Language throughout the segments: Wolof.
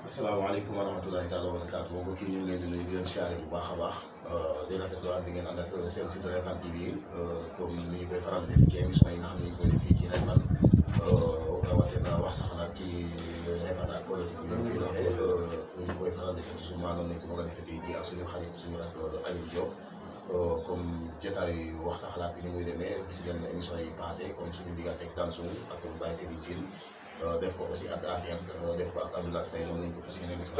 asalaamaaleykum wa rahmatulahi taala wa barakaatu mbokk yi ñu ngi leen di nuyu di leen siyaare bu baax a baax di rafetlu waat bi ngeen ànd ak seen site Refane TV comme ni ñu koy faral di def ci émission yi nga xam ne ñu koy def fii ci Refane rawatina wax sax nag ci Refane ak politique bi ñu fiy doxee ñu koy faral di def toujours maanaam nañ ko bëgg a defee di ak suñu xarit suñu rak Aliou Diop comme jotaay wax sa xalaat bi ni muy demee gis ngeen émission yi passé comme suñu diggante ak Tansu ak Baye Serigne Tine def ko aussi ak ACM def ko ak Abdoulaye Faye moom lañ ko fas yéene def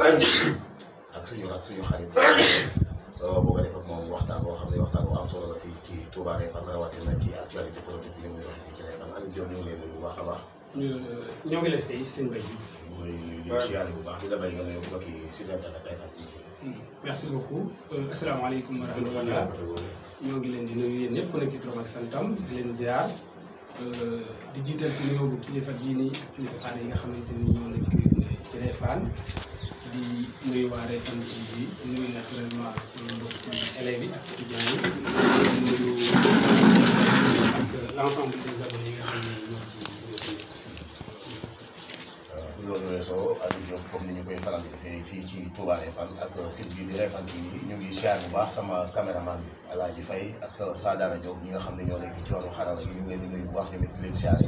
ak suñu xarit boo ko def ak moom waxtaan boo xam ne waxtaan bu am solo la fii ci Touba Refane rawatina ci actualité politique bi ni muy doxee fii ci Refane Aliou Diop ñu ngi lay nuyu bu baax a baax. ñoo ngi lay fay sëñ Mbaye Diouf. mooy li ñu siyaare bu baax di la bay nga nuyu mbokk yi sur internet Refane TV. merci beaucoup asalaamaaleykum wa rahmatulah. ñoo ngi leen di nuyu yéen ñëpp ku nekk ci turam ak santam di leen ziar. di jiital ci nuyoo bu kilifa diini ak kilifa aada yi nga xamante ni ñoo nekk ci Refane di nuyu waa Refane TV nuyu naturellement suñu mbokku élèves yi ak étudiants yi di nuyu ak l'ensemble des abonnés yi nga xam ne ñoo ci loolu weesoo Aliou Diop comme ni ñu koy faral di defee fii ci Touba Refane ak site bi di Refane TV ñu ngi siyaar bu baax sama caméraman bi Alaaji Faye ak Sadara Diop ñi nga xam ne ñoo nekk ci wàllu xarala gi ñu ngi leen di nuyu bu baax tamit di leen siyaare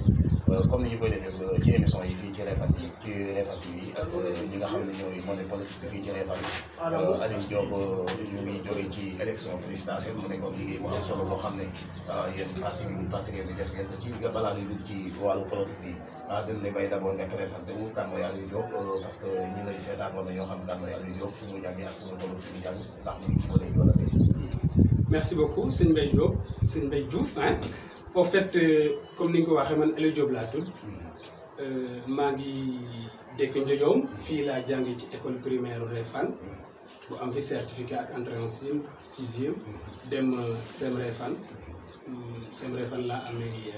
comme ni ñu koy defee ci émission yi fii ci Refane TV ak ñi nga xam ne ñooy monnaie politique bi fii ci Refane Aliou Diop ñu ngi jógee ci élection présidentielle mu nekkoon liggéey bu am solo boo xam ne yéen parti bi def ngeen ko ci balaa ñuy dugg ci wàllu politique bi dañ ne bay d'abord nga présenté wu kan mooy Aliou Diop parce que ñi lay seetaan war na ñoo xam kan mooy Aliou Diop fu mu jàngee ak fu mu toll fi mu jàng ndax mu ngi ci ko léegi wala merci beaucoup sëñ Mbaye Diop sëñ Mbaye Diouf en fait comme ni nga ko waxee man Aliou Diop laa tudd maa ngi dëkk Ndiodiom fii laa jàngee ci école primaire Refane bu am fi certificat ak entrée en sixième dem CEM Refane laa amee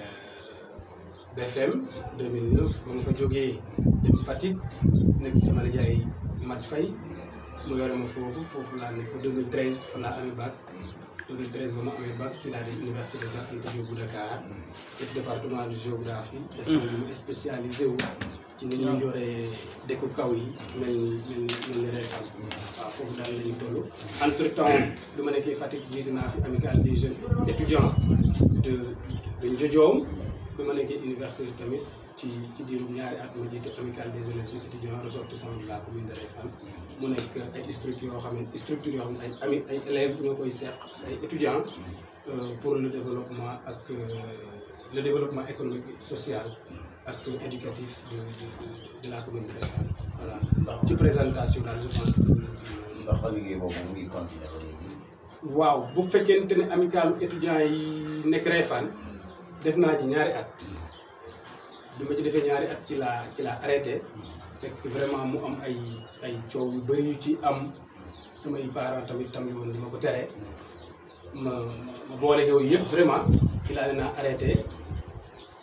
BFM 2009 ba ma fa jógee dem Fatick nekk si ma nijaay Mat Faye mu yore ma foofu laa nekk ba 2013 fa laa amee bac 2013 ba ma amee bac ci laa dem université Cheikh Anta Diop bu Dakar def département de géographie. instant bi mu spécialisé wu ci ni ñuy yore dëkku kaw yi mel ni Refane waaw foofu daal la ñu toll. entre temps bi ma nekkee Fatick jiite naa fi amicale des jeunes étudiants de Ndiodiom. bi ma nekkee université tamit ci diiru ñaari at ma jiite amicale des élèves étudiants ressortissants de la commune de Refane mu nekk ay structures yoo xam ne ay élèves ñoo koy seq ay étudiants pour le développement ak le développement économique et social ak éducatif de la commune de Refane voilà. ci présentation daal je pense que. ndax liggéey boobu mu ngi continuer ba léegi. waaw bu fekkente ne amicale étudiants yi nekk Refane. def naa ci ñaari at bi ma ci defee ñaari at ci la arrêté fekk vraiment mu am ay coow yu bëri yu ci am samay parents tamit woon di ma ko tere ma boole yooyu yëpp vraiment ci laa naa arrêté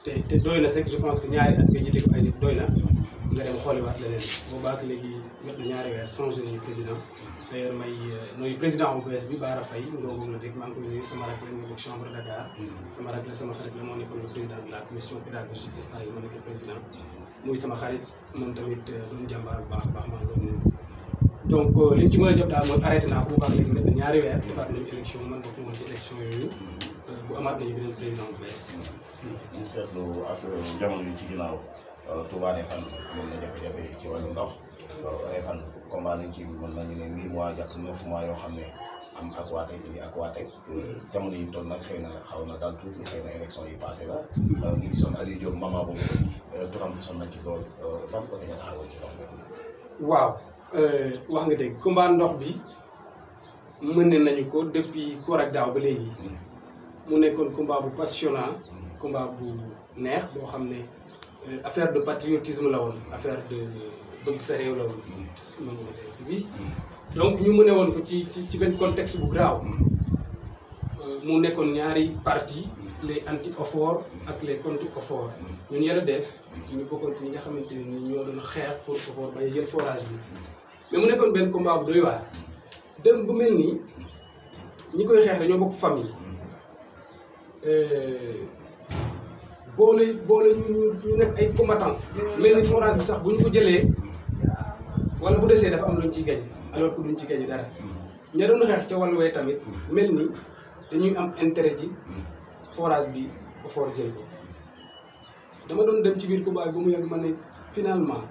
te doy na sax je pense que ñaari at nga jiite ko ay nit doy na nga dem xooliwaat leneen boobaak léegi jot na ñaari weer changé nañu président d'ailleurs may nooy président bu bees bi Bara Faye ngoogu la dégg maa ngi koy nuyu sama rak la ñu bokk chambre de Dakar sama rak la sama xarit la moo nekkoon le président de la commission pédagogique instant yi ma nekk président muy sama xarit moom tamit doon jàmbaar bu baax maa ngi koy nuyu donc li ñu ci mën a jot daal mooy arrêté naa bu baax léegi nga ñaari weer defaat nañu élection man bokk moom ci élection yooyu bu amaat nañu beneen président bu bees ñu seetlu ak jamono yi ci ginnaaw Touba Refane moom na jafe-jafe ci wàllu ndox Refane combat nañ ci mën nañu ne 8 mois jàpp 9 mois yoo xam ne am Aquatech indi Aquatech jamono yi toll nag xëy na xaw na daal tuuti xëy na élection yi passé la ngi gisoon Aliou Diop maman boobu aussi turam fi son nañ ci loolu ban côté nga taxawoon ci ndox mi. waaw wax nga dégg combat ndox bi mën nañu ko depuis koor ak daaw ba léegi mu nekkoon combat bu passionnant combat bu neex boo xam ne affaire de patriotisme la woon affaire de bëgg sa réew la woon si ma bi donc ñu mëne woon ko ci benn contexte bu graaw mu nekkoon ñaari parti les anti-OFOR ak les contre-OFOR ñun yàlla def ñu bokkoon ci ñi nga xamante ni ñoo doon xeex pour OFOR bañ a jël forage bi mais mu nekkoon benn combat bu doy waar dem bu mel nii ñi koy xeex dañoo bokk famille boole ñu nekk ay combattant mel ni forage bi sax bu ñu ko jëlee wala bu desee dafa am luñ ciy gañ alors que duñ ci gañ dara ña doon xeex ca wàllu wee tamit mel ni dañuy am intérêt ci forage bi ba for jël ko dama doon dem ci biir combat bi ba mu yàgg ma ne finalement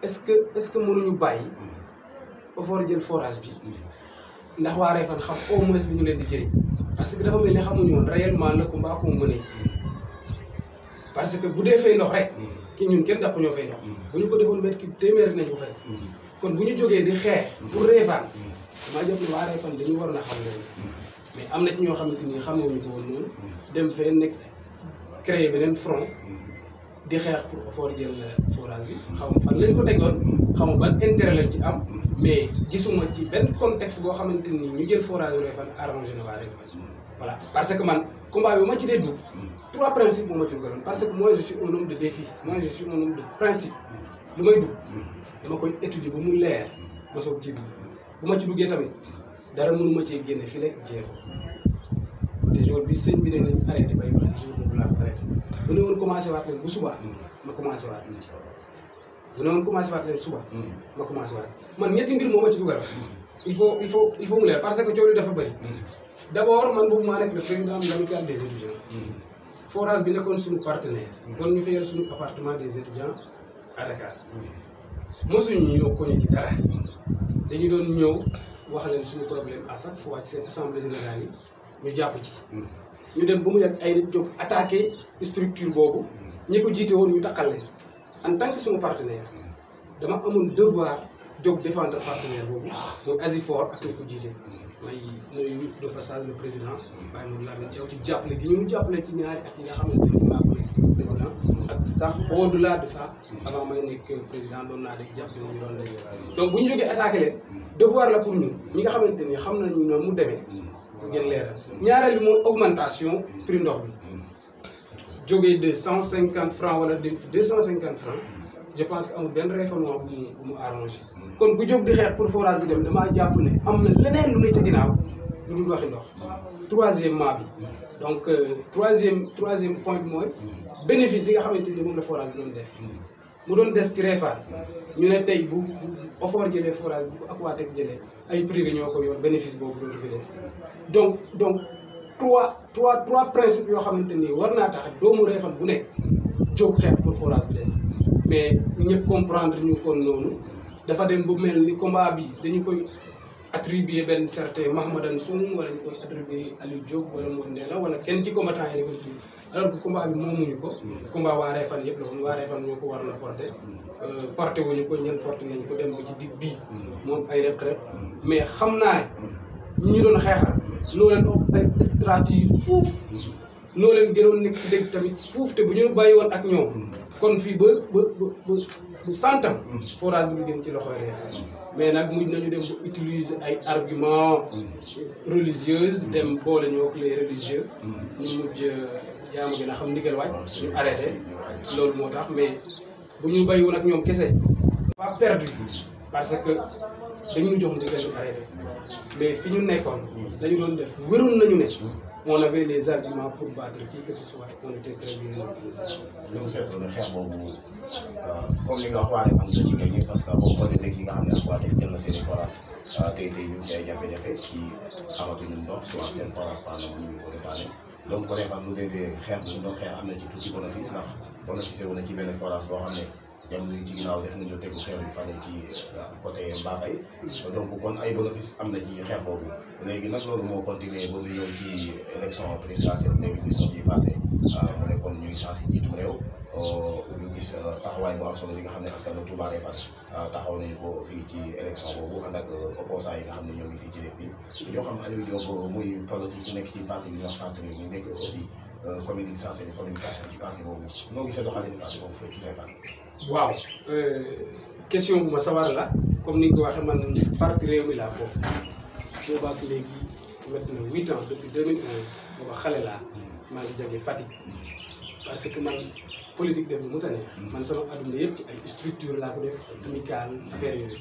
est-ce que mënuñu bàyyi ba for jël forage bi ndax waa Réfane xam au moins li ñu leen di jëriñ parce que dafa mel ni xamuñu woon réellement le combat ko mu mënee parce que bu dee fay ndox rek ki ñun kenn dàpp ñoo fay ndox bu ñu ko defoon mètre cube téeméer nañ ko fay kon bu ñu jógee di xeex pour Réfane maa jàpp ne waa Réfane dañu waroon a xam loolu mais am na ci ñoo xamante ni xamuñu ko woon noonu dem fee nekk créer beneen front di xeex pour for jël forage bi xaw ma fan lañ ko tegoon xaw ma ban intérêt lañ ci am mais gisuma ci benn contexte boo xamante ni ñu jël forage yu Réfane arrangé na waa Réfane voilà parce que man combat bi ma ci dee dugg 3 principes moo ma ci dugaloon parce que moi je suis un homme de défi moi je suis un homme de principe lu may dugg dama koy étudier ba mu leer ma soog ci dugg bu ma ci duggee tamit dara mënu ma cee génne fi lekk jeexu te jour bi sëñ bi ne nañ arrêté bay wax jour boobu laa ko arrêté bu ne woon commencé waat leen bu subaa ma commencé waat bu ne woon commencé waat leen suba ma commencé waat man ñetti mbir moo ma ci dugal il faut mu leer parce que coow li dafa bëri d'abord man boobu maa nekk le président de l'amicale des étudiants forage bi nekkoon suñu partenaire doon ñu fayal suñu appartement des étudiants à Dakar mosuñu ñëw koñu ci dara dañu doon ñëw wax leen suñu problème à chaque fois ci seen assemblée générale yi ñu jàpp ci ñu dem ba mu yàgg ay nit jóg attaqué structure boobu ñi ko jiite woon ñu taqal leen en tant que suñu partenaire dama amoon devoir jóg défendre partenaire boobu mooy Asifor ak ñi ko jiite may nuyu de passage le président Baye Modou Lamine Thiaw ci jàppale gi ñu jàppale ci ñaari at yi nga xamante ni maa ko nekk président ak sax au-delà de ça avant may nekk président doon naa rek jàppale ñu doon lay donc bu ñu jógee attaqué leen devoir la pour ñun ñi nga xamante ni xam nañu ne mu demee ñu gën leeral ñaareel bi mooy augmentation prix ndox bi jógee de 150 francs wala dem ci 250 francs je pense que amul benn réforme bu mu arrangé kon ku jóg di xeex pour forage bi dem damaa jàpp ne am na leneen lu ne ca ginnaaw lu dul waxi ndox troisièmement bi donc troisième point bi mooy bénéfice yi nga xamante ni moom la forage bi doon def mu doon des ci Réfane ñu ne tey bu Ofor jëlee forage bu ko Aquatech jëlee ay privé ñoo ko yor bénéfice boobu dootu fi des donc trois principes yoo xamante ni war naa tax doomu Réfane bu nekk jóg xeex pour forage bi des mais ñëpp comprendre ñu kon noonu dafa dem bu mel ni combat bi dañu koy attribuer benn certain Mahamadan Soum wala ñu koy attribuer Aliou Diop wala Modou Ndéla wala kenn ci combattant yi ko tudd alors que combat bi moomuñu ko combat waa Réfane yëpp la woon waa Réfane ñoo ko war na porté porté wuñu ko ñen porté nañ ko dem ba ci dig bii moom ay rek mais xam naa ne ñi ñu doon xeexal noo leen ay stratégie fuuf noo leen gënoon nekk dégg tamit fuuf te bu ñu bàyyi woon ak ñoom kon fii ba 100 ans forage bi du gën ci loxoy Réfane mais nag mujj nañu dem ba utiliser ay arguments religieux dem boole ñoo ak les religieux ñu mujj yaa ma gën a xam ndigal waaj ñu arrêté loolu moo tax mais bu ñu bàyyi woon ak ñoom kese pas perdu parce que dañu ñu jox ndigal ñu arrêté mais fi ñu nekkoon dañu doon def wéroon nañu ne on avait les arguments pour battre qui que ce soit on était très bien organisé. donc seetlu na xeex boobu comme li nga wax waa Réfane nga ci gagné parce que boo xoolee dëkk yi nga xam ne Aquatech jël na seen i forage tey ñu ngi ci ay jafe-jafe ci amatuñu ndox soit seen forage pendant bu ñu ko dépanné donc Réfane lu déggee xeex bu mu doon xeex am na ci tuuti bénéfice ndax bénéficié wu na ci benn forage boo xam ne jamono yi ci ginnaaw def nañu tegu xeer bi fane ci côté Mbafay donc kon ay bénéfice am na ci xeex boobu léegi nag loolu moo continué ba ñu ñëw ci élection présidentielle 2019 yi passé mu ne kon ñuy changé njiitum réew ñu gis taxawaay bu am solo li nga xam ne askan wi Touba Réfane taxaw nañu ko fii ci élection boobu ànd ak opposants yi nga xam ne ñoo ngi fii ci dëkk bi ñoo xam ne Aliou Diop muy politique nekk ci parti bi ñu wax parti bi nekk aussi communication ci parti boobu noo gisee doxalee parti boobu fii ci Réfane. waaw question bu ma sawar la comme ni nga ko waxee man parti Rewmi laa bokk boobaak léegi métti na 8 ans depuis 2011 booba xale laa maa ngi jógee Fatick parce que man politique def mu sa neex man sama adduna yëpp ci ay structure laa ko def amical affaire yooyu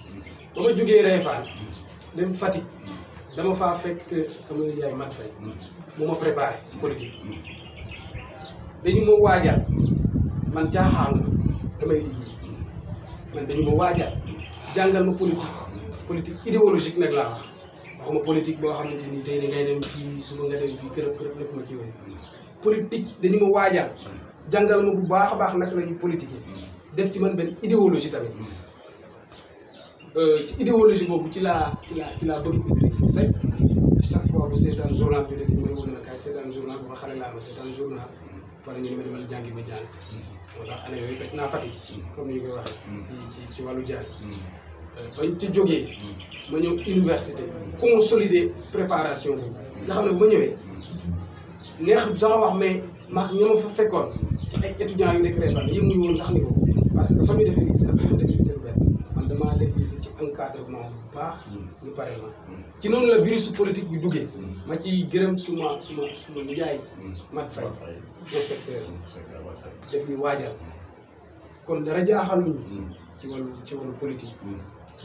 ba ma jógee Réfane dem Fatick dama faa fekk sama yaay Mat Faye moo ma préparé politique dañu ma waajal man caaxaan damay liggéey man dañu ma waajal jàngal ma politique idéologique nag laa wax waxuma politique boo xamante ni tey da ngay dem fii suba nga dem fii kërëb nekk ma ci yooyu politique dañu ma waajal jàngal ma bu baax a baax nag la ñuy politique def ci man benn idéologie tamit ci idéologie boobu ci laa bëgg Idrissa Seck chaque fois bu seetaan journal bi rek ñu may wane ma kaay seetaan journal bu ma xale laa ma seetaan journal wala ñu ne ma demal jàngi ba jàng moo tax année yooyu toj naa Fatick comme ni ñu koy waxee ci wàllu jàng bañ ci jógee ma ñëw université consolider préparation boobu nga xam ne bu ma ñëwee neex sax wax mais maag ña ma fa fekkoon ci ay étudiants yu nekk Réfane yënguñu woon sax niveau parce que fa ñu defee lycée ak fa ñu defee lycée bu benn man damaa def lycée ci encadrement bu baax ñu pare ma ci noonu la virus politique bi duggee ma ciy gërëm suma nijaay Mat Faye inspecteur def ñu waajal kon dara jaaxaluñu ci wàllu politique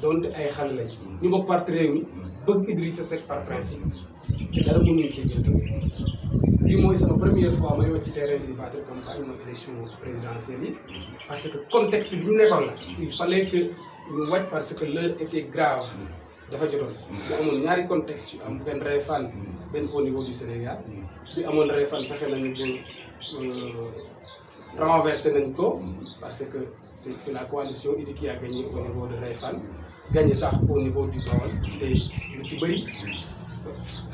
donte ay xale lañ ñu bokk parti réew mi bëgg Idrissa Seck par principe te dara mënuñu ci jël tamit bii mooy sama première fois may wàcc ci terrain bi di battre campagne mooy élection présidentielle yi parce que contexte bi ñu nekkoon la il fallait que ñu wàcc parce que l'heure était grave dafa jotoon mu amoon ñaari contexte yu am benn Réfane benn au niveau du Sénégal bi amoon Réfane fexe nañu ba renversé nañ ko parce que c'est la coalition Idy qui a gagné au niveau de Réfane gagné sax au niveau du Bawol te lu ci bëri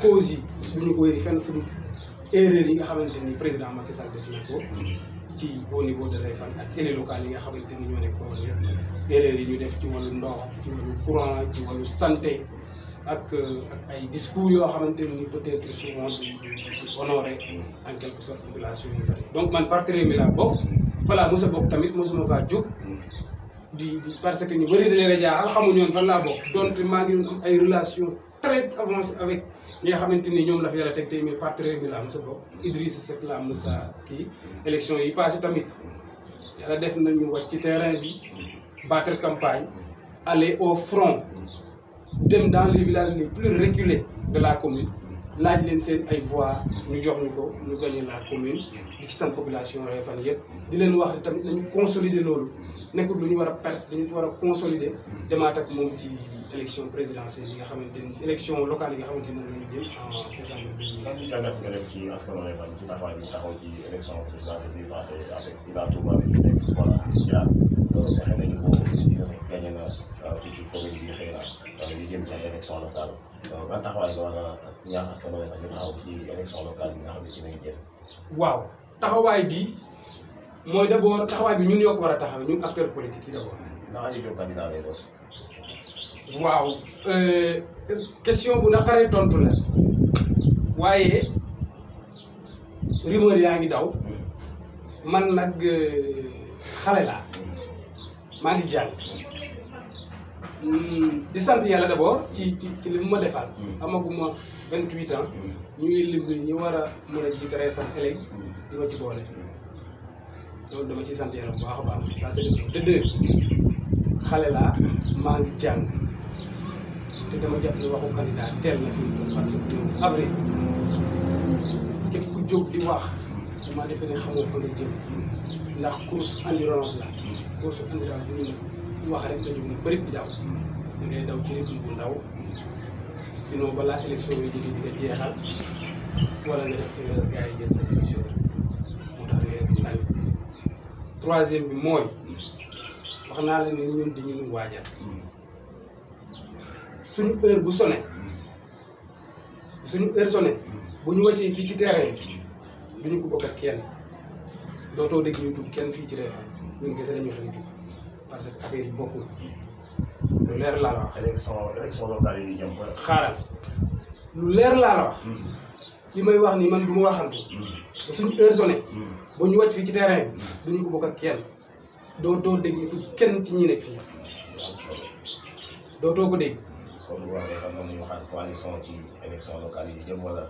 cause yi du ñu ko wéri fenn fu erreur yi nga xamante ni président Macky Sall def na ko ci au niveau de Réfane ak élus locaux yi nga xamante ni ñoo nekk foofu yëpp erreur yi ñu def ci wàllu ndox ci wàllu courant ci wàllu santé ak ay discours yoo xamante ni peut-être souvent du honoré en quelque sorte population yi fa donc man parti Rewmi laa bokk voilà mos a bokk tamit mosuma faa jóg di parce que ñu bëri da leen a jaaxal xamuñu woon fan laa bokk donte maa ngi doon am ay relations très avancées avec ñi nga xamante ni ñoom la fi yàlla teg tey mais parti Rewmi laa mos a bokk Idrissa Seck laa mos a kii élection yi passé tamit yàlla def nañu wàcc ci terrain bi battre campagne aller au front dem dans les villages les plus reculés de la commune laaj leen seen ay voix ñu jox ñu ko ñu gagné la commune di ci sant population Réfane yëpp di leen wax tamit nañu consolider loolu nekkul lu ñu war a perdre dañu war a consolider demaat ak moom ci élection présidentielle yi nga xamante ni élection locale yi nga xamante ni moom lañu jëm en décembre bi. lan jàngat nga def ci askanu Réfane ci taxawaay bi taxaw ci élection présidentielle bi passé avec Ila Touba bi fi nekk voilà jaar fexe nañu ko Idrissa Seck gagné na fii ci commune bi xëy na ñu jëm ci ay élection locale ban taxawaay nga war a ñaax askanu Réfane ñu taxaw ci élection locale bi nga xam ne ci nañu jëm. waaw taxawaay bi mooy d'abord taxawaay bi ñun ñoo ko war a taxaw ñun acteurs politiques yi d'abord. ndax Aliou Diop candidat lay doon. waaw question bu naqaree tontu la waaye rumeur yaa ngi daw man nag xale laa maa ngi jàng di sant yàlla d'abord ci li mu ma defal amaguma 28 ans ñuy lim ñu war a mën a jiite Réfane ëllëg di ma ci boole loolu dama ci sant yàlla bu baax a baax ça c'est de deux xale laa maa ngi jàng te dama jàpp ni waxu candidat teel na fi mu doon parce que ñoom avril képp ku jóg di wax dama defe ne xamoo fa nga jëm ndax course endurance la course endurance bu ñu ne wax rek nga jóg ne bëri bi daw da ngay daw ci rythme bu ndaw sinon balaa élection yi jóge di nga jeexal wala nga def erreur gars yi jël sa directeur moo tax da ngay def ndànk troisième bi mooy wax naa la ne ñun dañu waajal suñu heure bu sonné bu ñu wàccee fii ci terrain bi duñu ko bokk ak kenn dootoo dégg ñu tudd kenn fii ci Réfane ñun kese dañu xam ne parce que affaire yi bokkul lu leer laa la wax. élection locale yi jëm xaaral lu leer laa la wax. li may wax nii man du ma waxantu. te suñu heure sonné ba ñu wàcc fii ci terrain bi duñu ko bokk ak kenn dootoo dégg ñu tudd kenn ci ñi nekk fii dootoo ko dégg. kon bu waxee xam nañu xaar coalition ci élection locale yi jëm wala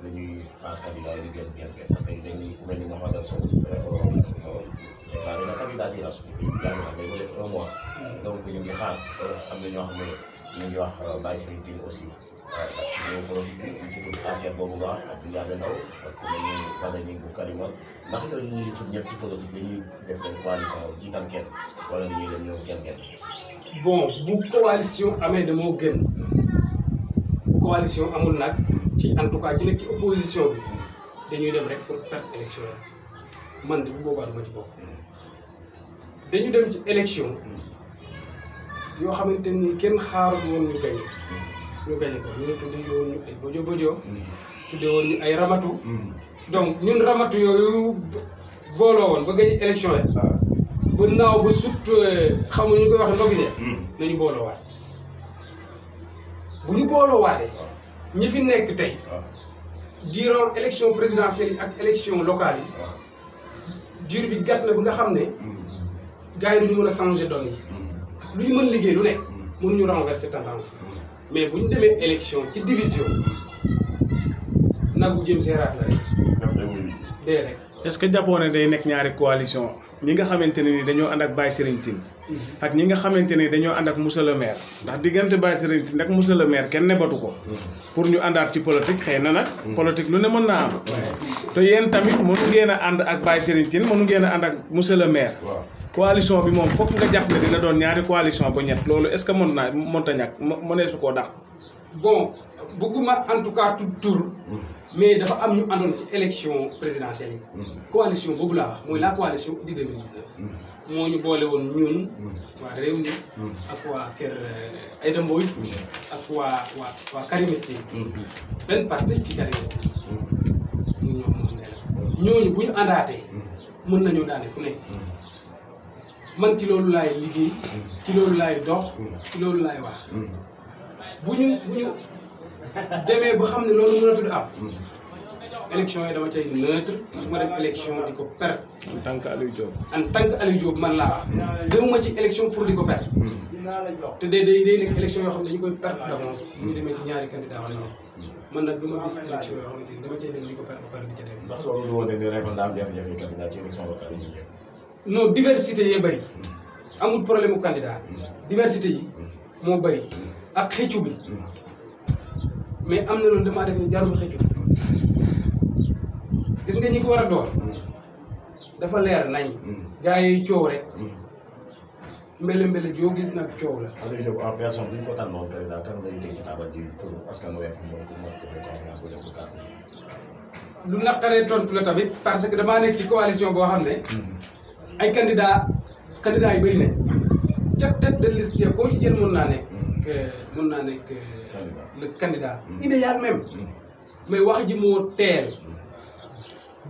dañuy xaar candidat yi di gën gën parce que dañ ni ku mel ni Mouhamadou Sow déclaré na candidature am day ko def 1 mois donc ñu ngi xaar am na ñoo xam ne ñu ngi wax Baye Serigne Tine aussi ñu profité ci tudd assiette boobu nga wax ak Ndiaye Ndaw ak ku mel ni Bada Gningue bu Kalima ndax ñooñu ñuy tudd ñëpp ci politique dañuy def leen coalition jiital kenn wala dañuy dem ñoom kenn. bon bu coalition amee de moo gën bu coalition amul nag ci en tout cas ci nekk ci opposition bi dañuy dem rek pour perdre élection yi man de bu boobaa duma ci bokk dañu dem ci élection yoo xamante ni kenn xaarul woon ñu gañe ko ñu tuddee woon ñu ay bojo tuddee woon ñu ay ramatu donc ñun ramatu yooyu booloo woon ba gañe élection yi ba naaw ba sut xamuñu ñu koy wax ndogi ne nañu booloowaat bu ñu booloowaatee ñi fi nekk tey durant élection présidentielle yi ak élection locale yi dur bi gàtt na ba nga xam ne gars yi duñu mën a changer donne yi lu ñu mën liggéey lu nekk mënuñu renverser tendance mais bu ñu demee élection ci division nagu jëm seeraat la rek dee rek. est-ce que jàppoo ne day nekk ñaari coalition ñi nga xamante ne ni dañoo ànd ak Baye Serigne Tine ak ñi nga xamante ne dañoo ànd ak monsieur le maire ndax diggante Baye Serigne Tine ak monsieur le maire kenn nebatu ko pour ñu àndaat ci politique xëy na nag politique lu ne mën naa am te yéen tamit mënu ngeen a ànd ak Baye Serigne Tine mënu ngeen a ànd ak monsieur le maire coalition bi moom fokk nga jàpp ne dina doon ñaari coalition ba ñett loolu est-ce que mënta ñàkk mënee su koo dàq. bon bëgguma en tout cas tout tour mais dafa am ñu àndoon ci élection présidentielle yi coalition boobu laa wax mooy la coalition di 2019 moo ñu boole woon ñun waa réew mi ak waa kër Aïda Mbodj ak waa karimiste yi benn parti ci karimiste yi ñu ñoom moom ne ñooñu bu ñu àndaatee mën nañoo daane ku nekk man ci loolu laay liggéey ci loolu laay dox ci loolu laay wax bu ñu demee ba xam ne loolu mënatul am élection yi dama cay neutre ma dem élection di ko perdre. en tant que Aliou Diop. en tant que Aliou Diop man laa wax demuma ci élection pour di ko perdre te day nekk élection yoo xam ne dañu koy perdre d'avance ñu demee ci ñaari candidat wala ñett man nag du ma gis élection yoo xamante ni dama cay dem di ko perdre ba pare di ca dem. ndax loolu lu woon ne Refane daa am jafe-jafe candidat ci élection locale yi ñu jëm. non diversité yee bëri amul problème mu candidat diversité yi moo bëri ak xëccu bi mais am na loolu damaa def ni jarul xëccu gis nga ñi ko war a door dafa leer nañ gars yi coow rek mbele joo gis nag coow la. Aliou Diop en personne bu ñu ko tànnoon candidat kan lay teg ci taabal ji pour askan wi Refane moom pour mën ko confiance bu def ko carte lu naqaree tontu la tamit parce que damaa nekk ci coalition boo xam ne ay candidat yu bëri nañ ca tête de liste ya koo ci jël mën naa nekk le candidat idéal même mais wax ji moo teel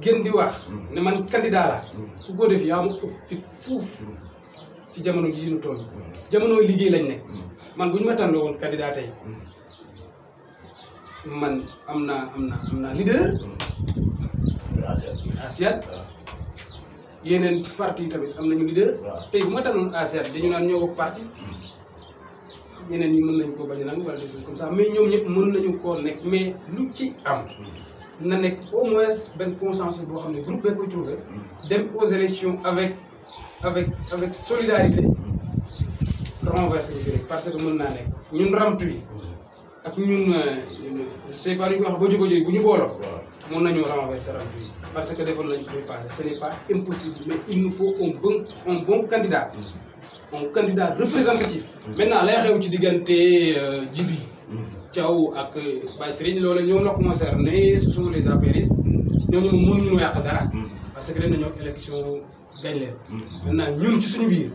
gën di wax ne man candidat la ku ko def yaa ma ëpp fit fuuf ci jamono ji ñu toll jamono liggéey lañ nekk man bu ñu ma tànnoo woon candidat tey man am naa leader Asiat yeneen parti yi tamit am nañu leader tey bu ma tànnoon Asiat dañu naan ñoo bokk parti ñeneen ñi mën nañu ko bañ a nangu wala des choses comme ça mais ñoom ñëpp mën nañu koo nekk mais lu ci am na nekk au moins benn consensus boo xam ne groupe bee koy trouvé dem aux élections avec solidarité renverser bi parce que mën naa nekk ñun ramtu yi ak ñun je sais pas ñu ko wax ba jóg bu ñu booloo mën nañoo renverser ramtu yi parce que defoon nañu koy passé ce n'est pas impossible mais il nous faut un bon candidat un candidat représentatif maintenant lay xew ci diggante Djibi Thiaw ak Baye Serigne loolu ñoom la concerné ce sont les apéristes ñooñu moom mënuñu yàq dara parce que dem nañoo élection gañ leen maintenant ñun ci suñu biir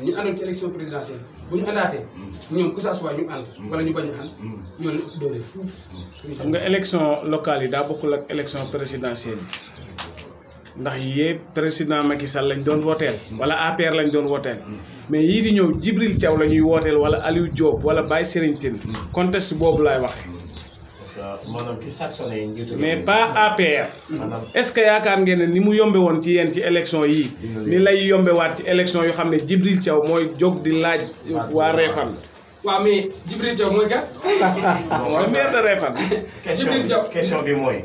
ñu àndoon ci élection présidentielle bu ñu àndaatee ñoom que ça soit ñu ànd wala ñu bañ a ànd ñoo leen doole fuuf. xam nga élection locale yi daa bokkul ak élection présidentielle yi ndax yee président Macky Sall lañ doon wooteel wala APR lañ doon wooteel mais yii di ñëw Djibril Thiaw la ñuy wooteel wala Aliou Diop wala Baye Serigne Tine contexte boobu laay waxee. parce que maanaam ki sanctionné njiitu mais pas APR. est-ce que yaakaar ngeen ne ni mu yombe woon ci yéen ci élection yii ni lay yombewaat ci élection yoo xam ne Djibril Thiaw mooy jóg di laaj waa Refane. waaw mais Djibril Thiaw mooy kat. mooy maire de Refane. question bi mooy.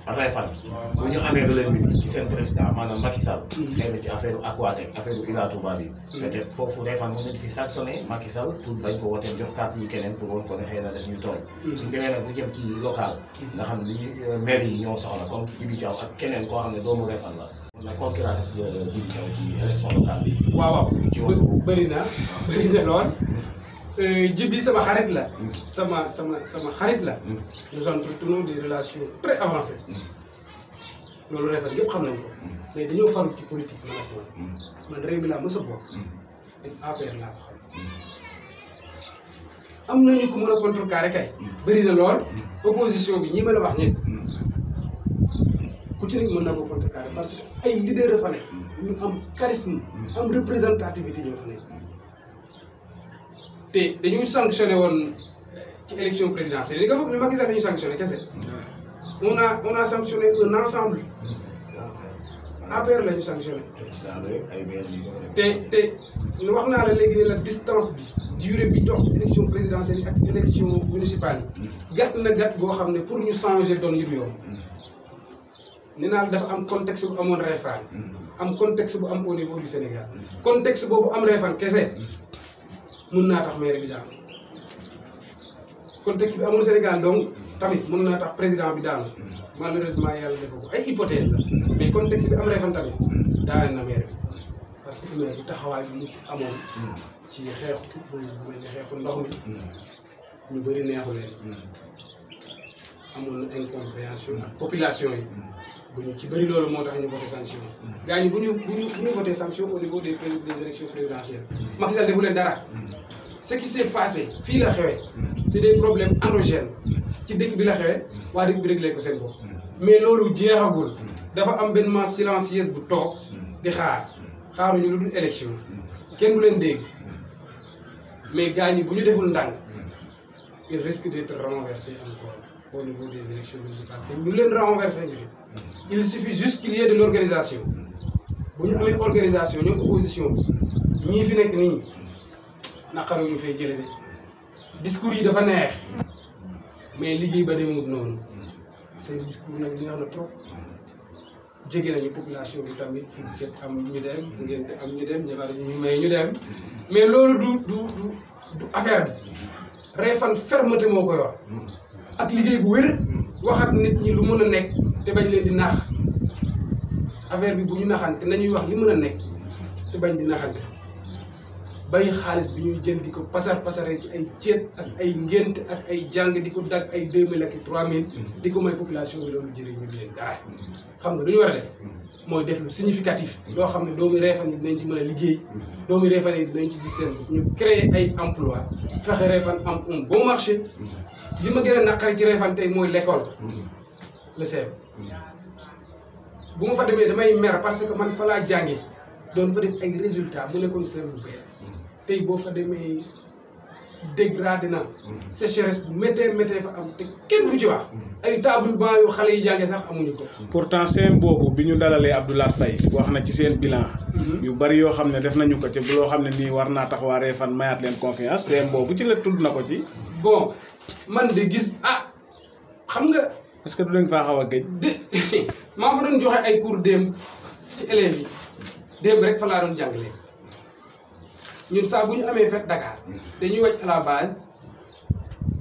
Refane bu ñu amee lu leen nit ci seen président maanaam Macky Sall. xëy na ci affaire Aquatec affaire Ila Touba bi. peut-être foofu Refane mën nañu fi sanctionné Macky Sall pour bañ ko wooteel jox carte yi keneen pour woon ko ne xëy na def ñu tooñ. suñu demee nag bu jëm ci local nga xam ne li ñuy maire yi ñoo soxla comme Djibi Thiaw ak keneen koo xam ne doomu Refane la. la concurrence Djibi Sow ci élection locale bi. waaw ci wàllu bëri na lool. Djibi sama xarit la. sama xarit la. nous entretenons des relations très avancées. loolu refet yëpp xam nañ ko. mais dañoo faru ci politique man ak moom. man réew mi laa mës a bokk. APR laa ko xam. am nañu ko mën a contrecarrer kay. bëri na lool. opposition bi ñi ma la wax ñëpp. ku ci nekk mën na ko contrecarrer parce que ay leader fa nekk. ñu am charisme. am représentativité ñoo fa nekk. te dañuy sanctionné woon ci élection présidentielle li nga foog ne Macky Sall dañuy sanctionné kese. on a sanctionné un ensemble. APR la ñu sanctionné. te wax naa la léegi ne la distance bi durée bi dox élection présidentielle yi ak élection municipale yi gàtt na gàtt boo xam ne pour ñu changer doon yi du yomb. nee naa la dafa am contexte bu amoon Réfane am contexte bu am au niveau du Sénégal contexte boobu am Réfane kese mun naa tax maire bi daanu contexte bi amul Sénégal donc tamit mun naa tax président bi daanu malheureusement yàlla defu ko ay hypothèse la mais contexte bi am Réfane tamit daane na maire bi parce que maire bi taxawaay bi mu ci amoon ci xeexu bu mel ni xeexu ndox mi ñu bëri neexu leen amoon na incompréhension ak population yi bu ñu ci bëri loolu moo tax ñu voté sanction gars ñi bu ñu voté sanction au niveau des élections présidentielles Macky Sall defu leen dara ce qui s'est passé fii la xewee c'est des problèmes endogènes ci dëkk bi la xewee waa dëkk bi réglé ko seen bopp mais loolu jeexagul dafa am benn masse silencieuse bu toog di xaaruñu lu dul élection kenn du leen dégg mais gars ñi bu ñu deful ndànk il risque d'être renversé encore au niveau des élections municipales te ñu leen renversé ñu fi il suffit juste qu'il y ait de l'organisation bu ñu amee organisation ñoom opposition bi ñii fi nekk nii naqaru ñu fay jële de discours yi dafa neex mais liggéey ba demut noonu seen discours nag neex na trop jege nañu population bi tamit fu cet am ñu dem fu ngente am ñu dem ñabar ñu may ñu dem mais loolu du affaire bi Réfane fermeté moo ko yor ak liggéey bu wér wax ak nit ñi lu mën a nekk te bañ leen di nax affaire bi bu ñu naxante nañuy wax li mën a nekk te bañ di naxante bay xaalis bi ñuy jël di ko pasaree ci ay ceet ak ay ngént ak ay jàng di ko dagg ay 2000 ak 3000 di ko may population bi loolu jëriñ ñu leen dara xam nga lu ñu war a def mooy def lu significatif loo xam ne doomi Réfane yi dinañ ci mën a liggéey doomi Réfane yi dinañ ci gis seen ñu créer ay emploi fexe Réfane am un bon marché li ma gën a naqari ci Réfane tey mooy l'école le CEM bu ma fa demee damay mer parce que man fa laa jàngi doon fa def ay résultats mu nekkoon CEM bu bees tey boo fa demee dégradé na sécheresse bu méttee fa am te kenn du ci wax ay table banc yu xale yi jàngee sax amuñu ko. pourtant seen boobu bi ñu dalalee Abdoulaye Faye wax na ci seen bilan. yu bari yoo xam ne def nañu ko ci loo xam ne nii war naa tax waa Réfane mayaat leen confiance seen boobu ci la tudd na ko ci. bon man de gis xam nga. est-ce que du leen faa xaw a gëj. maa fa doon joxe ay cours démb ci élèves yi démb rek fa laa doon jàngalee ñun saa bu ñu amee fête Dakar dañuy wàcc à la base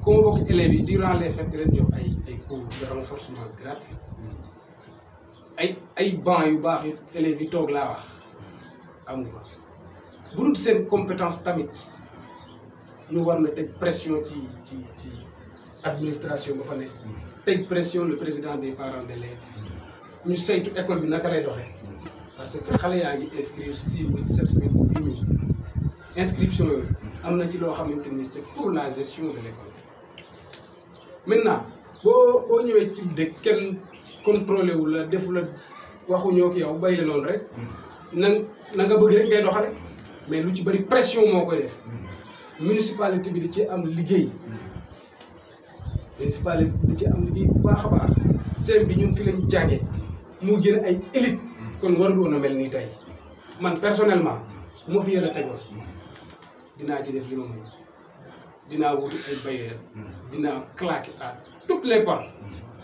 convoqué élèves yi durant les fêtes di leen jox ay cours de renforcement gratuit ay bancs yu baax yu élèves yi toog laa wax am nga bu dul seen compétence tamit ñu war na teg pression ci administration ba fa nekk teg pression le président des parents d'élèves ñu saytu école bi naka lay doxee parce que xale yaa ngi inscrire 6000 7000 8000 inscription yooyu am na ci loo xamante ni c'est pour la gestion de l'école maintenant boo ñëwee ci dëkk kenn contrôlé wu la defu la waxuñoo ki yow bay la noonu rek na nga bëgg rek ngay doxale mais lu ci bëri pression moo koy def municipalité bi di ci am liggéey municipalité bi di ci am liggéey bu baax a baax seen bi ñun fi lañ jàngee moo gën ay élite kon warul woon a mel nii tey man personnellement bu ma fi yéen a tegoon dinaa ci def li ma mën dinaa wuti ay bailleurs dinaa claquer à toutes les portes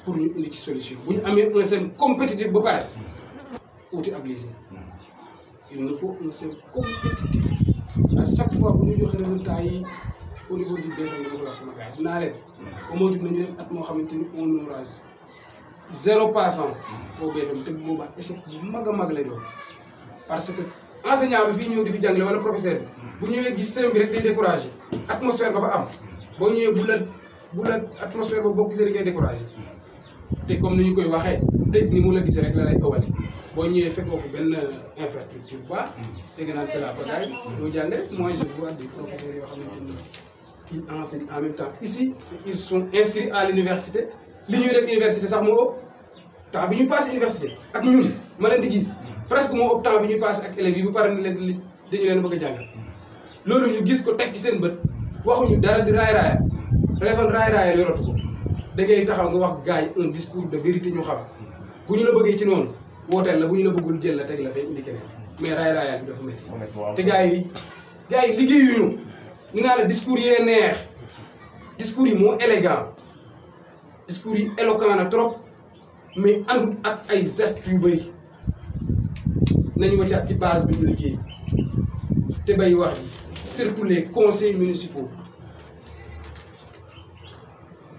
pour ñu indi ci solution bu ñu amee un système compétitif ba pare wuti ab lycée il nous faut un système compétitif à chaque fois bu ñu joxe résultats yi au niveau du BFM dama ko wax sama gars yi dinaa leen ba moo jug nañu def at moo xamante ni on aura 0 passant au BFM te bu boobaa échec bu mag a mag lay doon parce que enseignant bi fii ñëw di fi jàngale wala professeur bi bu ñëwee gis sem bi rek day découragé atmosphère ba fa am boo ñëwee bu la atmosphère ba boo gisee rek day découragé te comme ni ñu koy waxee tëj ni mu la gisee rek la lay ëwale boo ñëwee fekkoo fi benn infrastructure bu baax dégg naa c'est la pagaille doo jàng rek moi je vois des professeurs yoo xamante ni ils enseignent en même temps ici ils sont inscrits à l'université li ñuy def université sax moo ëpp temps bi ñuy passé université ak ñun ma leen di gis presque moo ëpp temps bi ñuy passé ak élèves yi bu pare ni leen dañu leen bëgg a jàngal loolu ñu gis ko teg ci seen bët waxuñu dara di raay raayal yoratu ko da ngay taxaw nga wax gars yi un discours de vérité ñu xam bu ñu la bëggee ci noonu wooteel la bu ñu la bëggul jël la teg la fay indi keneen mais raayal bi dafa métti te gars yi liggéeyuñu ñu naa la discours yee neex discours yi moo élégant discours yi éloquent na trop mais àndut ak ay gestes yu bëri nañu waccaat ci base bi ñu liggéey te bay wax ji surtout les conseils municipaux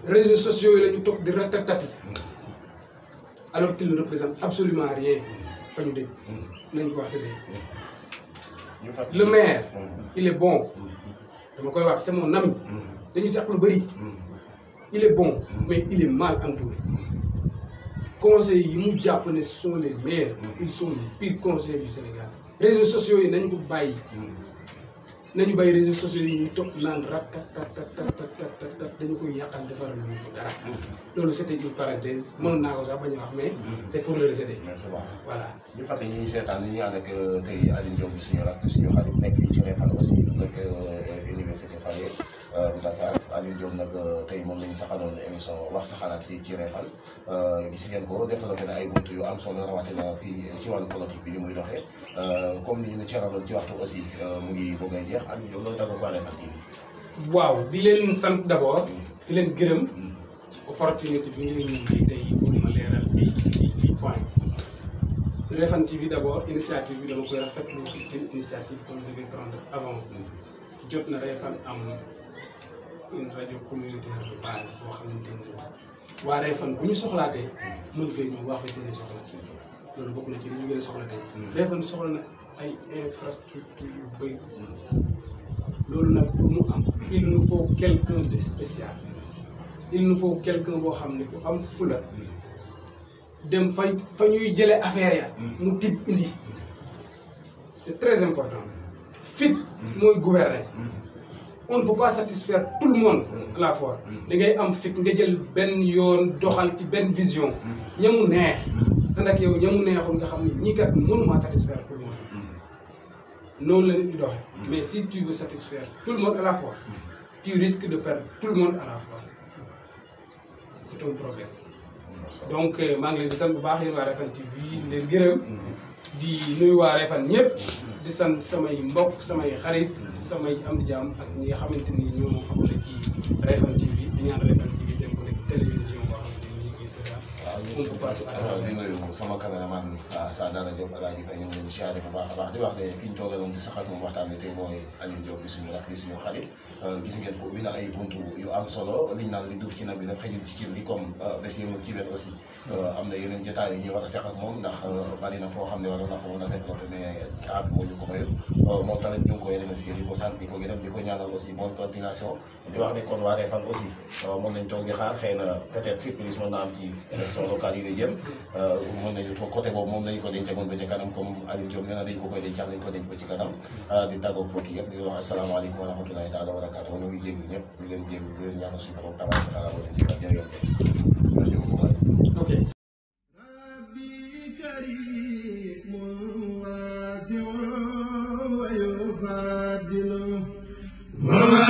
réseaux sociaux yi la ñu toog di ratatati alors qu'ils ne représentent absolument rien fa ñu dégg nañ ko wax te dégg le maire il est bon dama koy wax c'est mon ami dañu seq lu bëri il est bon mais il est mal entouré conseils yi mu jàpp ne ce sont les meilleurs ils sont les pires conseillers du Sénégal réseaux sociaux yi nañ ko bàyyi nañu bàyyi réseaux sociaux yi ñuy topp naan rat dañu koy yàqal defaral ñu ko dara loolu c'était une parenthèse mënoon naa ko sax bañ a wax mais c'est pour le réséder voilà ñu fàtte ñuy seetaan ni ñu ànd ak tey Aliou Diop bi suñu rakk suñu xarit nekk fii ci Réfane aussi nag université Faye bu Dakar Aliou Diop nag tey moom la ñu saxaloon émission wax sa xalaat fii ci Réfane gis ngeen ko développé na ay buntu yu am solo rawatina fii ci wàllu politique bi ni muy doxee comme ni ñu ne ceraloon ci waxtu aussi mu ngi bëgg a jeex Aliou Diop loolu tàggatoo Réfane TV. waaw di leen sant d'abord di leen gërëm ci opportunité bi ngeen ñu tey pour ma leeral ay point Réfane TV d'abord initiative bi dama koy rafetlu c'est une initiative qu'on devait prendre avant jot na Réfane am une radio communautaire de base boo xamante ni waa Réfane bu ñu soxlaatee mën fee ñëw wax fi seen i soxla loolu bokk na ci li ñu gën a soxla tey Réfane soxla na ay infrastructure yu bëri loolu nag pour mu am il nous faut quelqu'un de spécial il nous faut quelqu'un boo xam ne ku am fula dem fa ñuy jëlee affaire ya mu tib indi c'est très important fit mooy gouverner on ne peut pas satisfaire tout le monde à la fois da ngay am fit nga jël benn yoon doxal ci benn vision ñamu neex ànd ak yow ñamu neexul nga xam ne ñii kat mënuma satisfaire tout le monde noonu la nit di doxe mais si tu veux satisfaire tout le monde à la fois tu risques de perdre tout le monde à la fois c'est un problème donc maa ngi leen di sant bu baax yéen waa Réfane TV di leen gërëm di nuyu waa Réfane ñëpp di sant samay mbokk samay xarit samay am di jàmm ak ñi nga xamante ni ñoo xamante ci Réfane TV di ñaan Réfane TV dem ko nekk télévision boo xamante ni ñu ngi koy seetaan un peu partout di nuyu sama caméraman Sa Dara Diop Alaaji Fay ñu ngi leen di siyaare bu baax a baax di wax ne ki ñu toogaloon di sax ak moom waxtaan bi tey mooy Aliou Diop di suñu rakk di suñu xarit gis ngeen ko bi na ay buntu yu am solo liñ naan li duuf ci nag bi nag xëjul ci cin li comme bés yi ci wet aussi am na yeneen jotaay yi ñuy war a seq ak moom ndax bari na foo xam ne waroon na fa mën a développé mais temps bi moo ñu ko mayul moom tamit ñu ngi koy remercier di ko sant di ko gërëm di ko ñaanal aussi bonne continuation di wax ne kon waa Réfane aussi mën nañ toog di xaar xëy na peut-être surprise mën na am ci élection locale yi nga jëm mën nañu côté boobu moom nañu ko dencagoon ba ci kanam comme Aliou Diop nee na dañ ko koy dencal dañ ko denc ba ci kanam di tàggoog mbokk yëpp di wax asalaamaaleykum wa rahmatulahi taala wa barakatuh ñu ngi jéggi ñëpp di leen jéggi di leen ñaanal suñu borom tabaaraka taala wa leen jéggal jërëjëf merci beaucoup ok وَمَا